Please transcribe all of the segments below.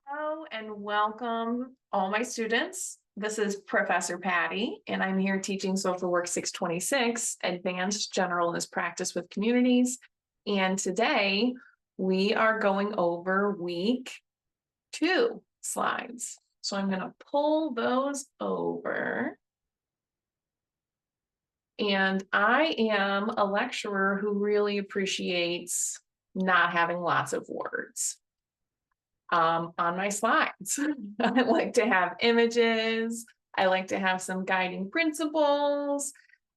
Hello and welcome all my students. This is Professor Patti, and I'm here teaching Social Work 626, Advanced Generalist Practice with Communities. And today we are going over week 2 slides. So I'm going to pull those over. And I am a lecturer who really appreciates not having lots of words on my slides. I like to have images. I like to have some guiding principles.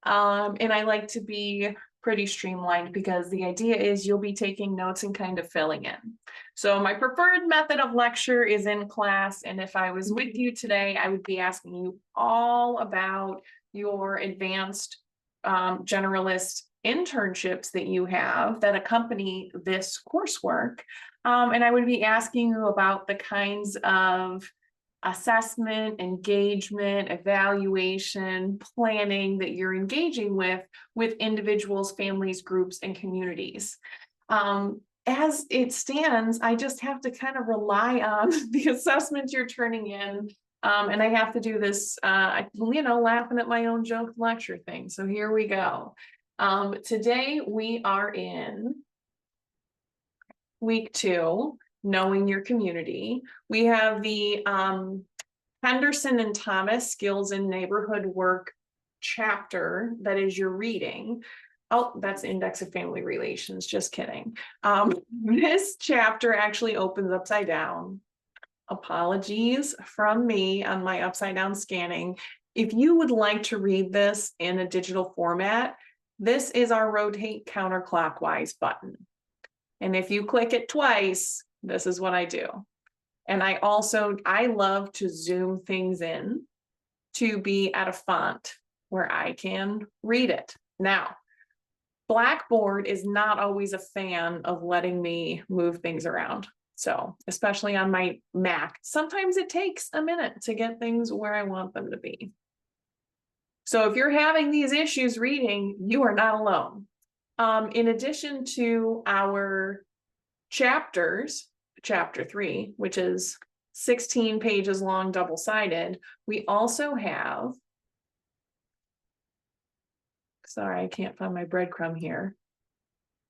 And I like to be pretty streamlined because the idea is you'll be taking notes and kind of filling in. So my preferred method of lecture is in class. And if I was with you today, I would be asking you all about your advanced generalist internships that you have that accompany this coursework. And I would be asking you about the kinds of assessment, engagement, evaluation, planning that you're engaging with individuals, families, groups, and communities. As it stands, I just have to kind of rely on the assessments you're turning in. And I have to do this, laughing at my own joke lecture thing. So here we go. Today we are in week 2, knowing your community. We have the Henderson and Thomas Skills in Neighborhood Work chapter that is your reading. Oh, that's Index of Family Relations, just kidding. This chapter actually opens upside down. Apologies from me on my upside down scanning. If you would like to read this in a digital format, this is our rotate counterclockwise button. And if you click it twice, this is what I do. And I love to zoom things in to be at a font where I can read it. Now, Blackboard is not always a fan of letting me move things around. So, especially on my Mac, sometimes it takes a minute to get things where I want them to be. So if you're having these issues reading, you are not alone. In addition to our chapters, chapter 3, which is 16 pages long, double-sided, we also have, sorry, I can't find my breadcrumb here,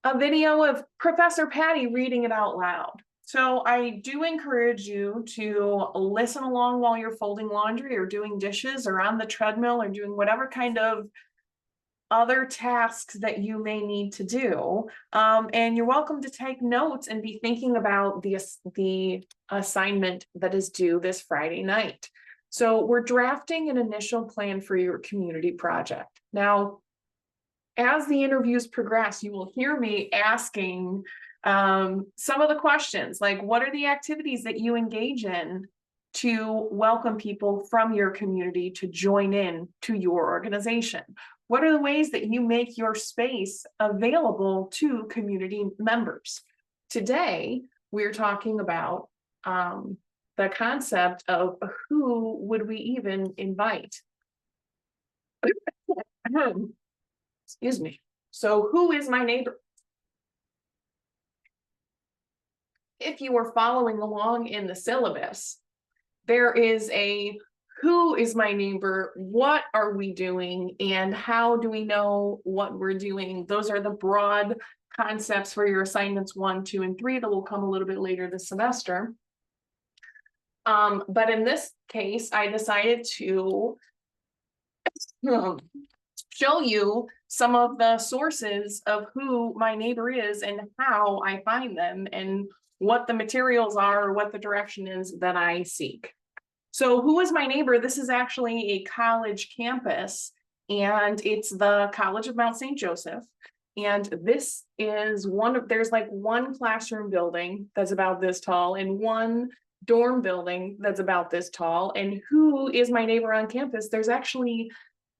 a video of Professor Patti reading it out loud. So I do encourage you to listen along while you're folding laundry or doing dishes or on the treadmill or doing whatever kind of other tasks that you may need to do. And you're welcome to take notes and be thinking about the assignment that is due this Friday night. So we're drafting an initial plan for your community project. Now, as the interviews progress, you will hear me asking some of the questions, like what are the activities that you engage in to welcome people from your community to join in to your organization? What are the ways that you make your space available to community members? Today, we're talking about the concept of who would we even invite? Excuse me. So who is my neighbor? If you are following along in the syllabus, there is a who is my neighbor, what are we doing, and how do we know what we're doing? Those are the broad concepts for your assignments 1, 2, and 3 that will come a little bit later this semester. But in this case, I decided to show you some of the sources of who my neighbor is and how I find them and what the materials are, or what the direction is that I seek. So who is my neighbor? This is actually a college campus, and it's the College of Mount St. Joseph. And this is there's like one classroom building that's about this tall and one dorm building that's about this tall. And who is my neighbor on campus? There's actually,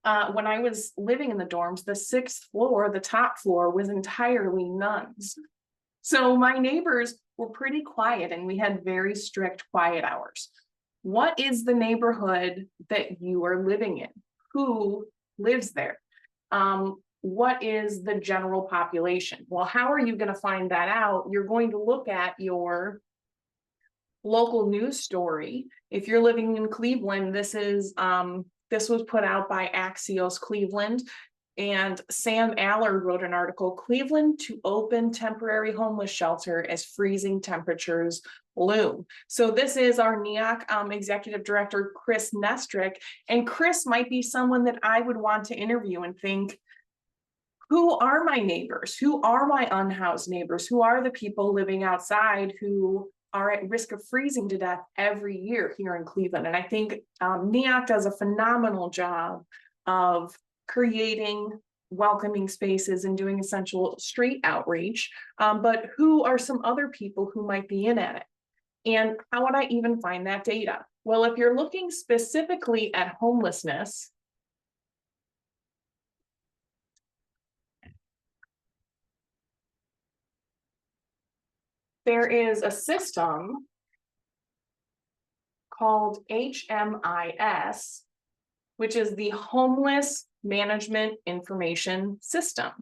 when I was living in the dorms, the 6th floor, the top floor, was entirely nuns. So my neighbors were pretty quiet, and we had very strict quiet hours. What is the neighborhood that you are living in? Who lives there? What is the general population? Well, how are you going to find that out? You're going to look at your local news story. If you're living in Cleveland, this was put out by Axios Cleveland, and Sam Allard wrote an article, Cleveland to open temporary homeless shelter as freezing temperatures loom. So this is our NEOC executive director, Chris Nestrick, and Chris might be someone that I would want to interview and think, who are my neighbors? Who are my unhoused neighbors? Who are the people living outside who are at risk of freezing to death every year here in Cleveland? And I think NEOC does a phenomenal job of creating welcoming spaces and doing essential street outreach. But who are some other people who might be in at it? And how would I even find that data? Well, if you're looking specifically at homelessness, there is a system called HMIS, which is the Homeless Management Information System.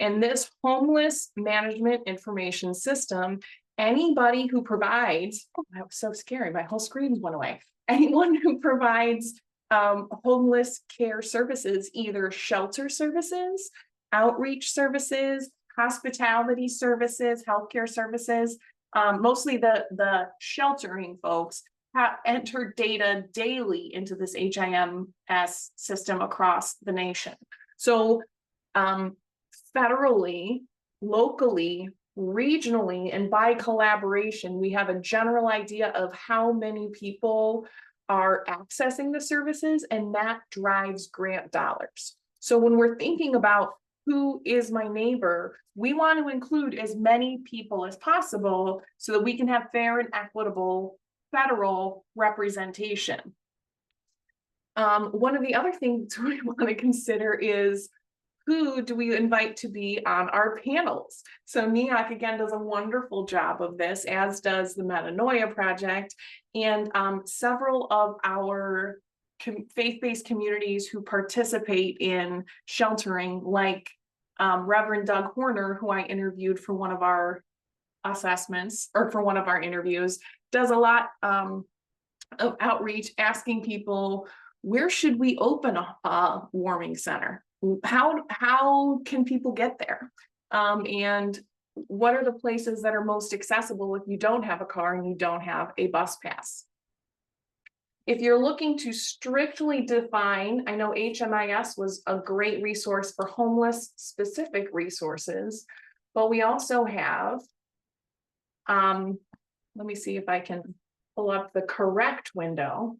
And this Homeless Management Information System, anybody who provides, oh, that was so scary, my whole screen went away. Anyone who provides homeless care services, either shelter services, outreach services, hospitality services, healthcare services, mostly the sheltering folks, have entered data daily into this HIMS system across the nation. So federally, locally, regionally, and by collaboration, we have a general idea of how many people are accessing the services, and that drives grant dollars. So when we're thinking about who is my neighbor, we want to include as many people as possible so that we can have fair and equitable federal representation. One of the other things we want to consider is, who do we invite to be on our panels? So NEOC, again, does a wonderful job of this, as does the Metanoia Project, and several of our faith-based communities who participate in sheltering, like Reverend Doug Horner, who I interviewed for one of our assessments, or for one of our interviews, does a lot of outreach, asking people, where should we open a warming center? How can people get there? And what are the places that are most accessible if you don't have a car and you don't have a bus pass? If you're looking to strictly define, I know HMIS was a great resource for homeless specific resources, but we also have, let me see if I can pull up the correct window.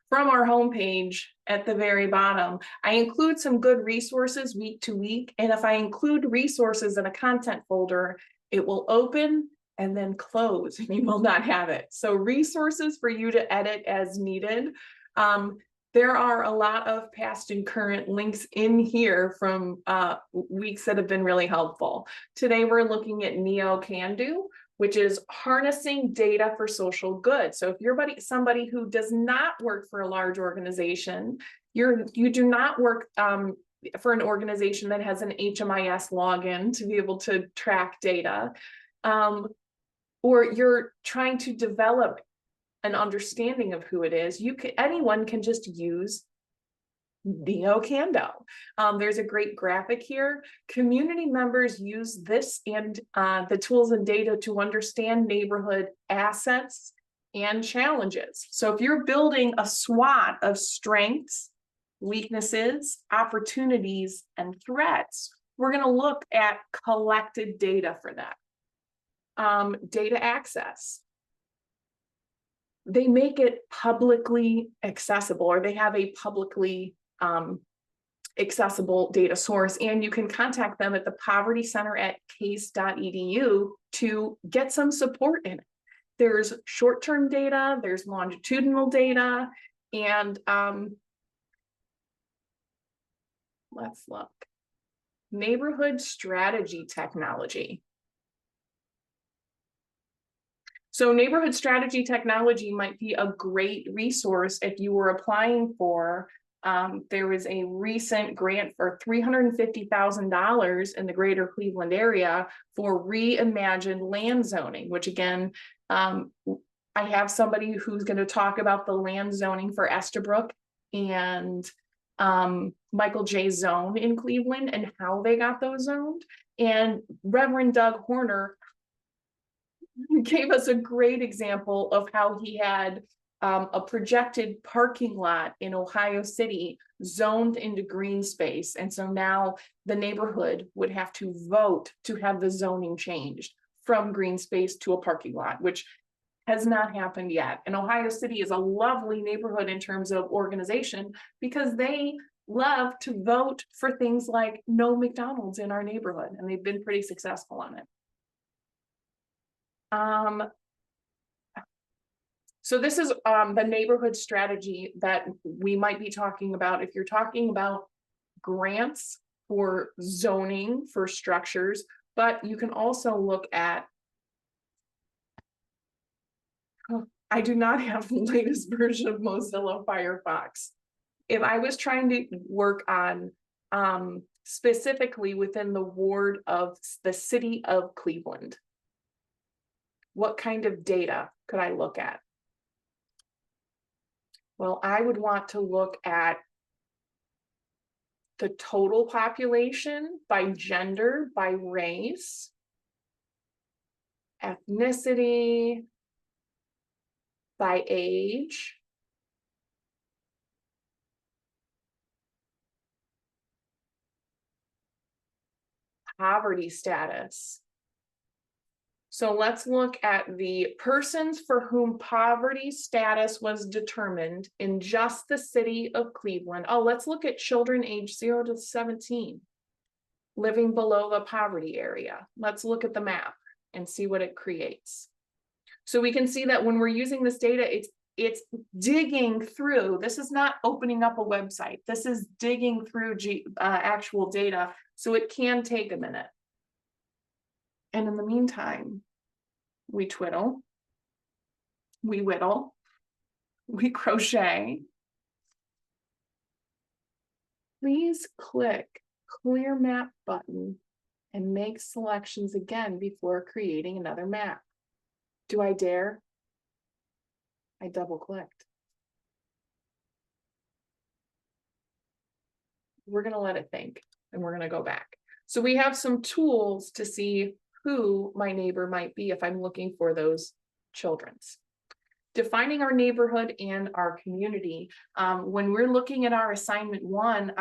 From our homepage at the very bottom, I include some good resources week to week. And if I include resources in a content folder, it will open and then close, and you will not have it. So resources for you to edit as needed. There are a lot of past and current links in here from weeks that have been really helpful. Today, we're looking at NEOCANDO, which is harnessing data for social good. So if you're somebody who does not work for a large organization, you do not work for an organization that has an HMIS login to be able to track data, or you're trying to develop an understanding of who it is, anyone can just use NEOCANDO. There's a great graphic here. Community members use this and the tools and data to understand neighborhood assets and challenges. So if you're building a SWOT of strengths, weaknesses, opportunities, and threats, we're going to look at collected data for that. Data access. They make it publicly accessible, or they have a publicly accessible data source, and you can contact them at the Poverty Center at case.edu to get some support in it. There's short-term data, there's longitudinal data, and let's look. Neighborhood strategy technology. So neighborhood strategy technology might be a great resource if you were applying for There was a recent grant for $350,000 in the greater Cleveland area for reimagined land zoning, which again, I have somebody who's going to talk about the land zoning for Estabrook and Michael J. Zone in Cleveland and how they got those zoned. And Reverend Doug Horner gave us a great example of how he had a projected parking lot in Ohio City zoned into green space. And so now the neighborhood would have to vote to have the zoning changed from green space to a parking lot, which has not happened yet. And Ohio City is a lovely neighborhood in terms of organization because they love to vote for things like no McDonald's in our neighborhood, and they've been pretty successful on it. So this is the neighborhood strategy that we might be talking about. If you're talking about grants for zoning for structures, but you can also look at, I do not have the latest version of Mozilla Firefox. If I was trying to work on specifically within the ward of the city of Cleveland, what kind of data could I look at? Well, I would want to look at the total population by gender, by race, ethnicity, by age, poverty status. So let's look at the persons for whom poverty status was determined in just the city of Cleveland. Oh, let's look at children aged 0 to 17 living below the poverty area. Let's look at the map and see what it creates. So we can see that when we're using this data, it's digging through. This is not opening up a website. This is digging through actual data. So it can take a minute. And in the meantime, we twiddle, we whittle, we crochet. Please click Clear Map button and make selections again before creating another map. Do I dare? I double clicked. We're going to let it think and we're going to go back. So we have some tools to see who my neighbor might be if I'm looking for those children's. Defining our neighborhood and our community. When we're looking at our assignment 1,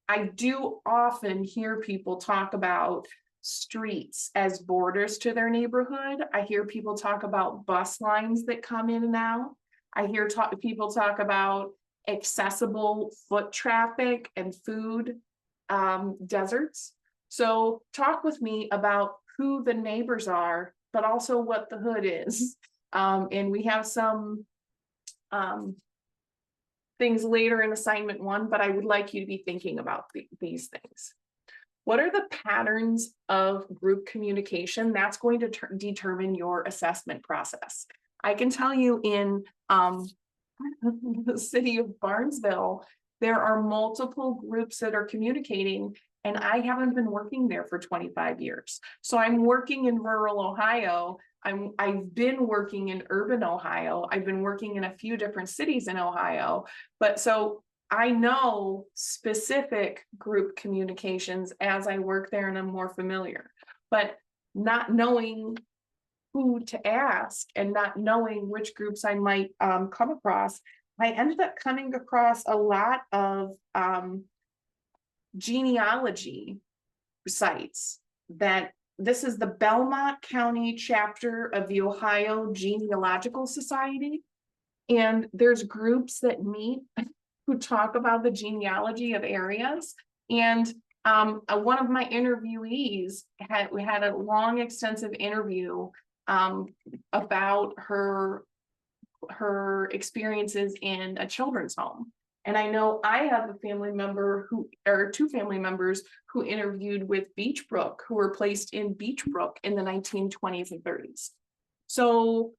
I do often hear people talk about streets as borders to their neighborhood. I hear people talk about bus lines that come in and out. I hear people talk about accessible foot traffic and food deserts. So talk with me about who the neighbors are, but also what the hood is. And we have some things later in assignment 1, but I would like you to be thinking about these things. What are the patterns of group communication? That's going to determine your assessment process. I can tell you in the city of Barnesville, there are multiple groups that are communicating, and I haven't been working there for 25 years. So I'm working in rural Ohio. I've been working in urban Ohio. I've been working in a few different cities in Ohio. But so I know specific group communications as I work there and I'm more familiar. But not knowing who to ask and not knowing which groups I might come across, I ended up coming across a lot of genealogy sites. That this is the Belmont County chapter of the Ohio Genealogical Society, and there's groups that meet who talk about the genealogy of areas. And one of my interviewees had a long, extensive interview about her experiences in a children's home. And I know I have a family member or 2 family members who interviewed with Beechbrook, who were placed in Beechbrook in the 1920s and 30s. So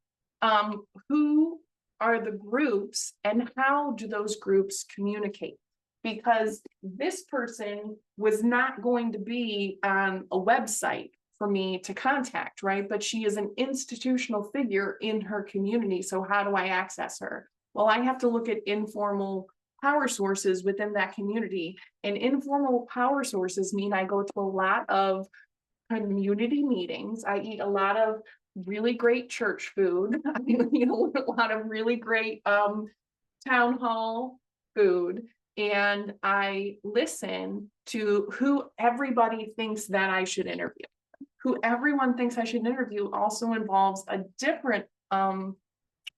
who are the groups and how do those groups communicate? Because this person was not going to be on a website for me to contact, right? But she is an institutional figure in her community. So how do I access her? Well, I have to look at informal power sources within that community. And informal power sources mean I go to a lot of community meetings. I eat a lot of really great church food. I eat a lot of really great town hall food. And I listen to who everybody thinks that I should interview. Who everyone thinks I should interview also involves a different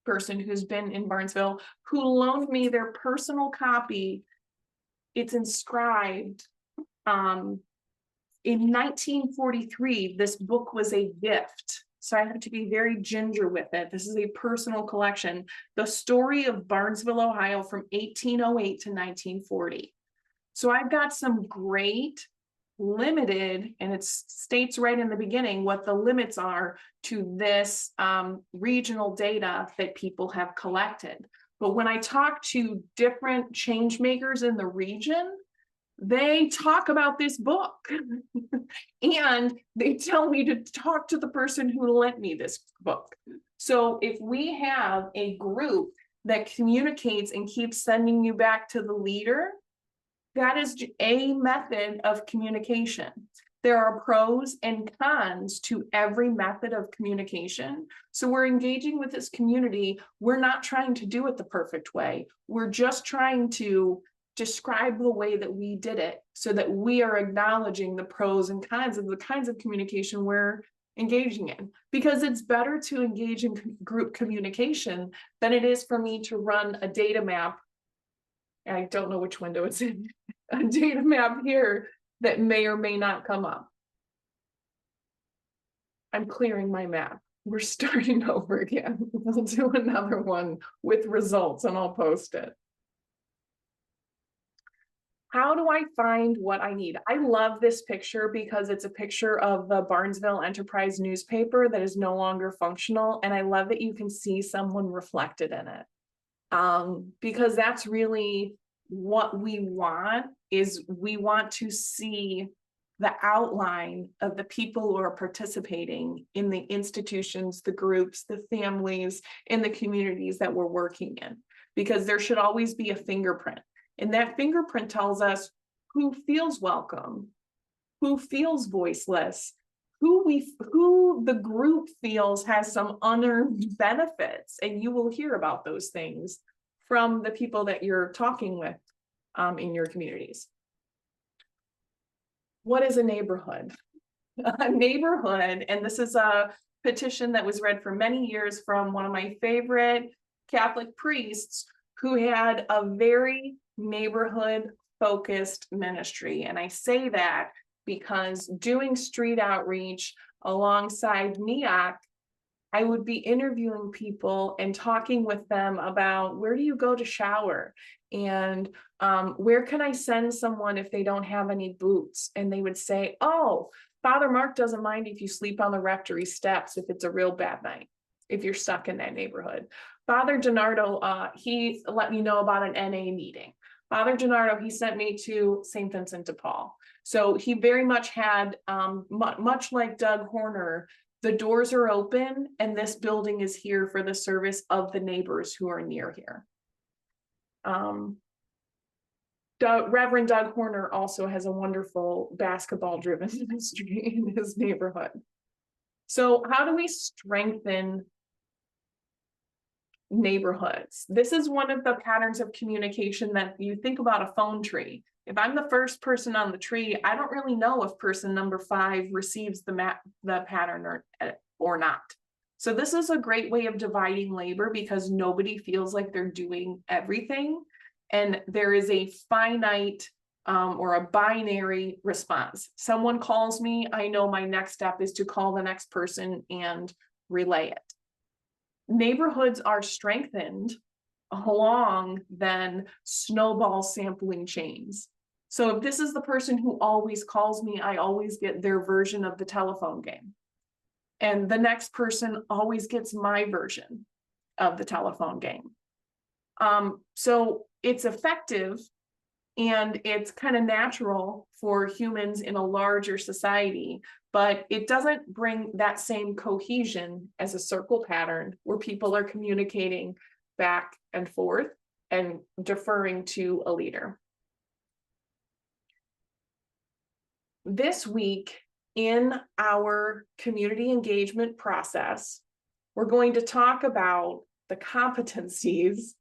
person who's been in Barnesville who loaned me their personal copy. It's inscribed. In 1943, this book was a gift. So I have to be very ginger with it. This is a personal collection. The story of Barnesville, Ohio from 1808 to 1940. So I've got some great limited, and it states right in the beginning what the limits are to this regional data that people have collected. But when I talk to different change makers in the region, they talk about this book and they tell me to talk to the person who lent me this book. So if we have a group that communicates and keeps sending you back to the leader, that is a method of communication. There are pros and cons to every method of communication. So we're engaging with this community. We're not trying to do it the perfect way. We're just trying to describe the way that we did it so that we are acknowledging the pros and cons of the kinds of communication we're engaging in. Because it's better to engage in group communication than it is for me to run a data map. I don't know which window it's in, a data map here that may or may not come up. I'm clearing my map. We're starting over again. We'll do another one with results and I'll post it. How do I find what I need? I love this picture because it's a picture of the Barnesville Enterprise newspaper that is no longer functional. And I love that you can see someone reflected in it. Because that's really what we want, is we want to see the outline of the people who are participating in the institutions, the groups, the families, and the communities that we're working in, because there should always be a fingerprint. And that fingerprint tells us who feels welcome, who feels voiceless, who the group feels has some unearned benefits. And you will hear about those things from the people that you're talking with in your communities. What is a neighborhood? A neighborhood, and this is a petition that was read for many years from one of my favorite Catholic priests who had a very neighborhood focused ministry. And I say that because doing street outreach alongside NEOC, I would be interviewing people and talking with them about, where do you go to shower? And where can I send someone if they don't have any boots? And they would say, oh, Father Mark doesn't mind if you sleep on the rectory steps if it's a real bad night, if you're stuck in that neighborhood. Father DiNardo, he let me know about an NA meeting. Father DiNardo, he sent me to St. Vincent de Paul. So he very much had, much like Doug Horner, the doors are open and this building is here for the service of the neighbors who are near here. Reverend Doug Horner also has a wonderful basketball-driven ministry in his neighborhood. So how do we strengthen neighborhoods? This is one of the patterns of communication that you think about a phone tree. If I'm the first person on the tree, I don't really know if person number 5 receives the pattern or not. So this is a great way of dividing labor because nobody feels like they're doing everything. And there is a finite or a binary response. Someone calls me, I know my next step is to call the next person and relay it. Neighborhoods are strengthened along then snowball sampling chains. So if this is the person who always calls me, I always get their version of the telephone game. And the next person always gets my version. of the telephone game. So it's effective, and it's kind of natural for humans in a larger society, but it doesn't bring that same cohesion as a circle pattern where people are communicating back and forth and deferring to a leader. This week in our community engagement process, we're going to talk about the competencies,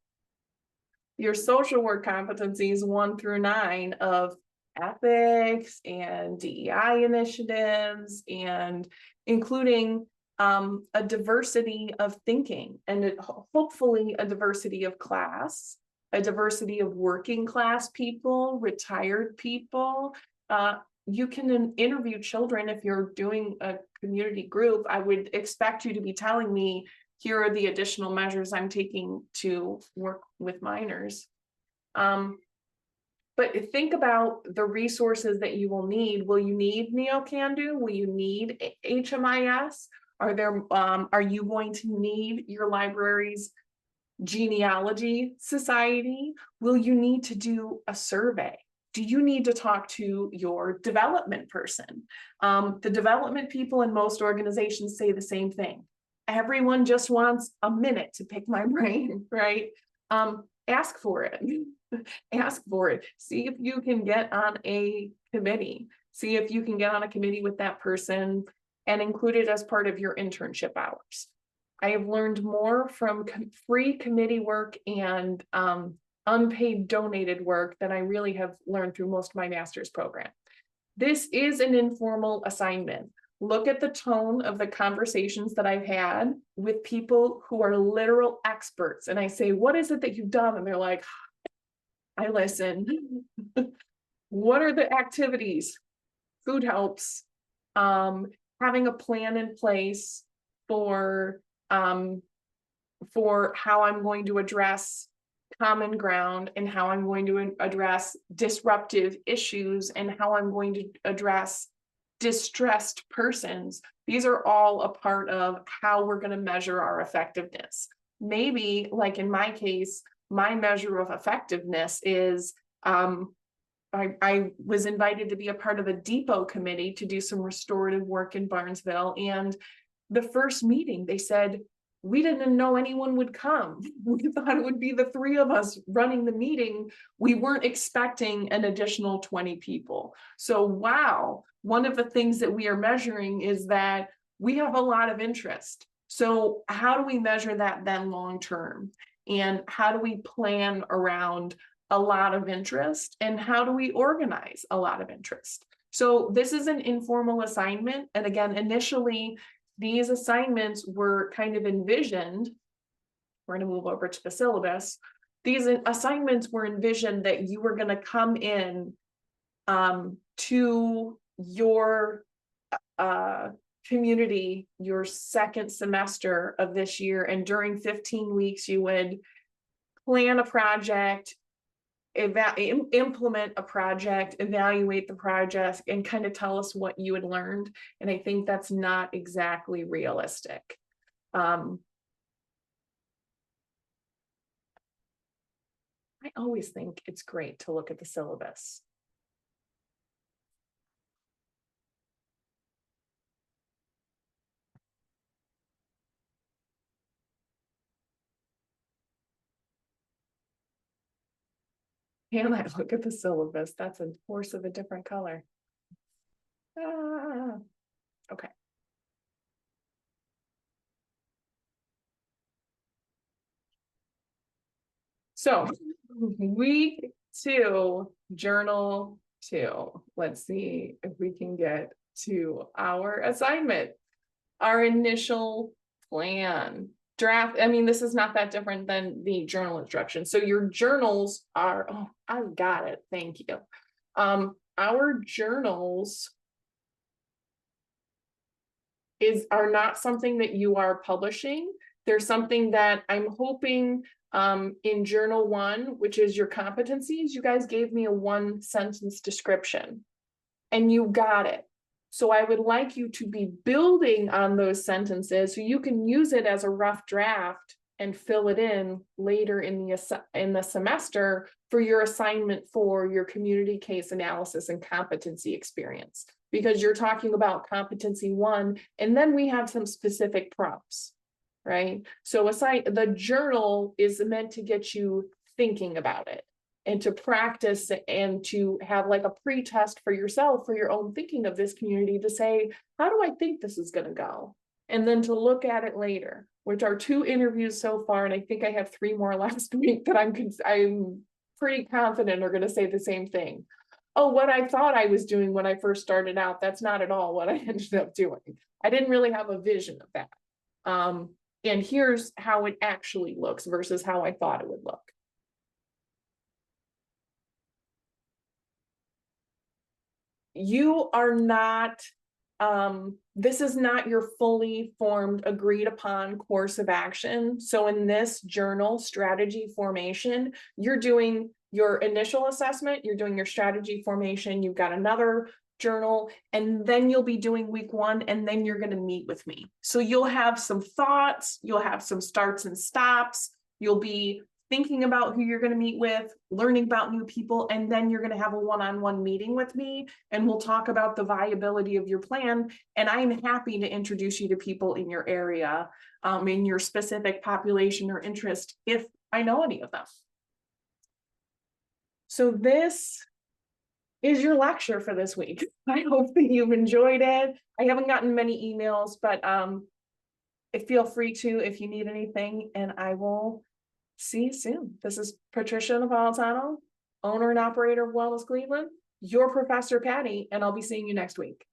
your social work competencies 1 through 9 of ethics and DEI initiatives, and including a diversity of thinking, and hopefully a diversity of class, a diversity of working class people, retired people. You can interview children if you're doing a community group. I would expect you to be telling me, here are the additional measures I'm taking to work with minors. But think about the resources that you will need. Will you need NEOCANDO? Will you need HMIS? Are you going to need your library's genealogy society? Will you need to do a survey? Do you need to talk to your development person? The development people in most organizations say the same thing. Everyone just wants a minute to pick my brain, right? Ask for it. Ask for it. See if you can get on a committee. See if you can get on a committee with that person and include it as part of your internship hours. I have learned more from free committee work and unpaid donated work than I really have learned through most of my master's program. This is an informal assignment. Look at the tone of the conversations that I've had with people who are literal experts. And I say, what is it that you've done? And they're like, I listen. What are the activities? Food helps. Having a plan in place for how I'm going to address common ground, and how I'm going to address disruptive issues, and how I'm going to address distressed persons. These are all a part of how we're going to measure our effectiveness. Maybe, like in my case, my measure of effectiveness is I was invited to be a part of a depot committee to do some restorative work in Barnesville. And the first meeting, they said, we didn't know anyone would come. We thought it would be the 3 of us running the meeting. We weren't expecting an additional 20 people. So, wow, one of the things that we are measuring is that we have a lot of interest. So how do we measure that then long term? And how do we plan around a lot of interest? And how do we organize a lot of interest? So this is an informal assignment. And again, initially, these assignments were kind of envisioned. We're going to move over to the syllabus. These assignments were envisioned that you were going to come in to your community your second semester of this year, and during 15 weeks you would plan a project, implement a project, evaluate the project, and kind of tell us what you had learned. And I think that's not exactly realistic. I always think it's great to look at the syllabus. And I look at the syllabus, that's a horse of a different color. Okay. So week 2, journal 2. Let's see if we can get to our assignment. Our initial plan. Draft, I mean, this is not that different than the journal instructions. So your journals are, oh, I've got it. Thank you. Our journals are not something that you are publishing. They're something that I'm hoping in journal 1, which is your competencies, you guys gave me a 1-sentence description and you got it. So I would like you to be building on those sentences so you can use it as a rough draft and fill it in later in the semester for your assignment for your community case analysis and competency experience, because you're talking about competency 1, and then we have some specific prompts, right? So the journal is meant to get you thinking about it and to practice and to have like a pre-test for yourself, for your own thinking of this community, to say, how do I think this is going to go? And then to look at it later, which are 2 interviews so far. And I think I have 3 more last week that I'm pretty confident are going to say the same thing. Oh, what I thought I was doing when I first started out, that's not at all what I ended up doing. I didn't really have a vision of that. And here's how it actually looks versus how I thought it would look. You are not, this is not your fully formed, agreed upon course of action. So in this journal strategy formation, you're doing your initial assessment, you're doing your strategy formation, you've got another journal, and then you'll be doing week 1, and then you're going to meet with me. So you'll have some thoughts, you'll have some starts and stops, you'll be thinking about who you're going to meet with, learning about new people, and then you're going to have a one-on-one meeting with me, and we'll talk about the viability of your plan. And I'm happy to introduce you to people in your area, in your specific population or interest, if I know any of them. So this is your lecture for this week. I hope that you've enjoyed it. I haven't gotten many emails, but feel free to if you need anything, and I will see you soon. This is Patricia Napolitano, owner and operator of Wellness Cleveland, your professor Patti, and I'll be seeing you next week.